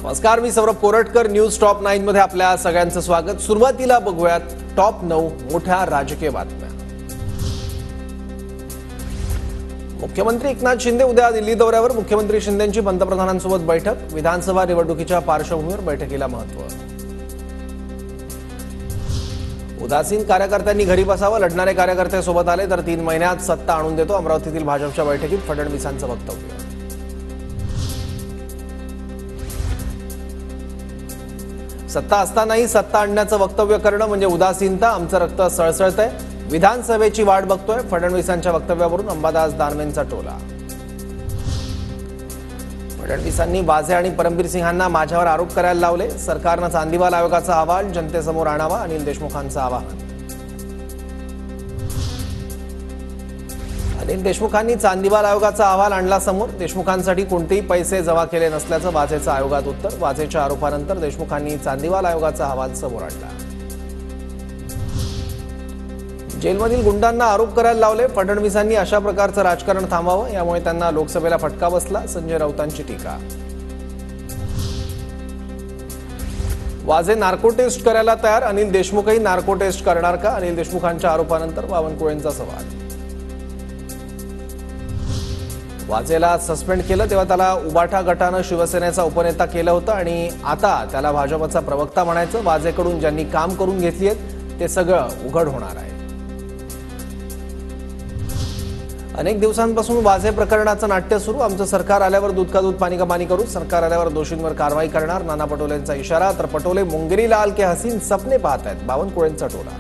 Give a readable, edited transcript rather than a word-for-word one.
नमस्कार, मी Saurabh Koratkar. News top 9 मध्ये आपल्या सगळ्यांचं स्वागत. सुरुवातीला बघूयात टॉप 9 मोठ्या राजकीय बातम्या. मुख्यमंत्री एकनाथ शिंदे उद्या दिल्ली दौऱ्यावर. मुख्यमंत्री शिंदेंची पंतप्रधानांसोबत बैठक. विधानसभा निवडणुकीच्या पार्श्वभूमीवर बैठकीला महत्त्व. उदासीन कार्यकर्त्यांनी घरी बसावं. लढणारे कार्यकर्ते सोबत आले तर 3 महिन्यात सत्ता आणून देतो. अमरावतीतील भाजपच्या बैठकीत फडणवीसांचं वक्तव्य. सत्ता असतानाही सत्ता आणण्याचं वक्तव्य करणं म्हणजे उदासीनता. आमचं रक्त सळसळतंय. विधानसभेची वाट बघतोय. फडणवीसांच्या वक्तव्यावरून अंबादास दानवेंचा टोला. फडणवीसांनी वाझे आणि परमबीर सिंहांना माझ्यावर आरोप करायला लावले. सरकारनं चांदीवाल आयोगाचा अहवाल जनतेसमोर आणावा. अनिल देशमुखांचं आवाहन. अनिल देशमुखांनी चांदीवाल आयोगाचा अहवाल आणला समोर. देशमुखांसाठी कोणतेही पैसे जमा केले नसल्याचं वाझेचं आयोगात उत्तर. वाझेच्या आरोपानंतर देशमुखांनी चांदीवाल आयोगाचा अहवाल समोर आणला. जेलमधील गुंडांना आरोप करायला लावले. फडणवीसांनी अशा प्रकारचं राजकारण थांबावं, यामुळे त्यांना लोकसभेला फटका बसला. संजय राऊतांची टीका. वाझे नार्को टेस्ट करायला तयार. अनिल देशमुखही नार्को टेस्ट करणार का? अनिल देशमुखांच्या आरोपानंतर बावनकुळेंचा सवाल. वाझेला सस्पेंड केलं तेव्हा त्याला उबाठा गटानं शिवसेनेचा उपनेता केलं होतं आणि आता त्याला भाजपचा प्रवक्ता म्हणायचं. वाझेकडून ज्यांनी काम करून घेतली आहेत ते सगळं उघड होणार आहे. अनेक दिवसांपासून वाझे प्रकरणाचं नाट्य सुरू. आमचं सरकार आल्यावर दूध का दूध पाणी का पाणी करू. सरकार आल्यावर दोषींवर कारवाई करणार. नाना पटोलेंचा इशारा. तर पटोले मुंगेरी लाल के हसीन सपने पाहत आहेत. बावनकुळेंचा टोला.